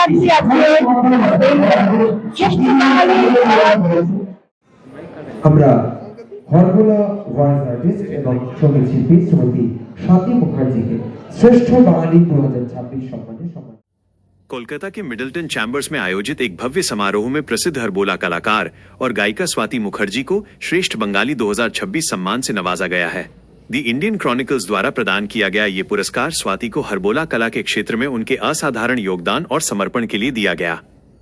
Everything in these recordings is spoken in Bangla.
লাগছে আজকে শ্রেষ্ঠ বাঙালি আমরা হরগোলা ভয়েস আর্টিস্ট এবং সঙ্গীত শিল্পী শ্রীমতী স্বাতী মুখার্जीকে শ্রেষ্ঠ বাঙালি 2026 সম্মানে সম্মান। कोलकाता के मिडलटन चैम्बर्स में आयोजित एक भव्य समारोह में प्रसिद्ध हरबोला कलाकार और गायिका स्वाति मुखर्जी को श्रेष्ठ बंगाली 2026 सम्मान से नवाजा गया है। दी इंडियन क्रॉनिकल्स द्वारा प्रदान किया गया ये पुरस्कार स्वाति को हरबोला कला के क्षेत्र में उनके असाधारण योगदान और समर्पण के लिए दिया गया।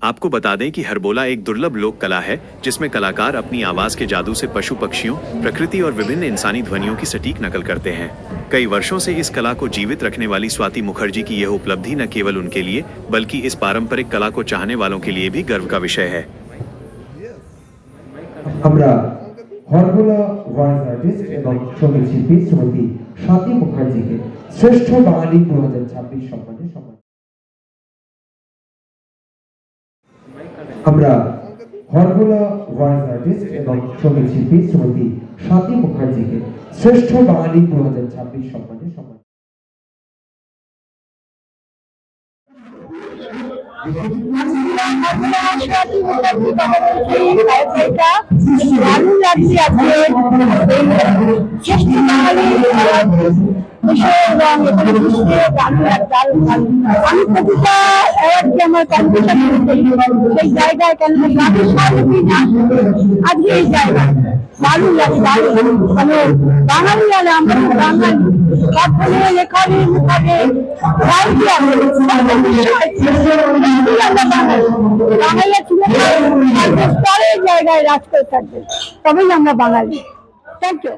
आपको बता दें कि हरबोला एक दुर्लभ लोक कला है जिसमें कलाकार अपनी आवाज के जादू से पशु पक्षियों, प्रकृति और विभिन्न इंसानी ध्वनियों की सटीक नकल करते हैं। कई वर्षों से इस कला को जीवित रखने वाली स्वाति मुखर्जी की यह उपलब्धि न केवल उनके लिए बल्कि इस पारंपरिक कला को चाहने वालों के लिए भी गर्व का विषय है। আমরা হরগোলা ভয়েস আর্টিস্ট এবং সঙ্গীত শিল্পী শ্রীমতী স্বাতী মুখার্জিকে শ্রেষ্ঠ বাঙালি 2026 সম্মানে সম্মান। আমরা হরগোলা ভয়েস আর্টিস্ট এবং সঙ্গীত শিল্পী শ্রীমতী স্বাতী মুখার্জিকে শ্রেষ্ঠ বাঙালি 2026 সম্মানে সম্মান। ভালো লাগছে আজকে শ্রেষ্ঠ বাঙালি আমি প্রতিটা অ্যাওয়ার্ডকে আমার কম্পিটিশন সেই জায়গায় কেন আজকে এই জায়গায় ভালো লাগে মানে বাঙালি জানে আমরা বাঙালি তারপরে লেখারি মুখাবে বাঙালি স্তরের জায়গায় রাজ করে থাকবে তবেই আমরা বাঙালি। Thank you.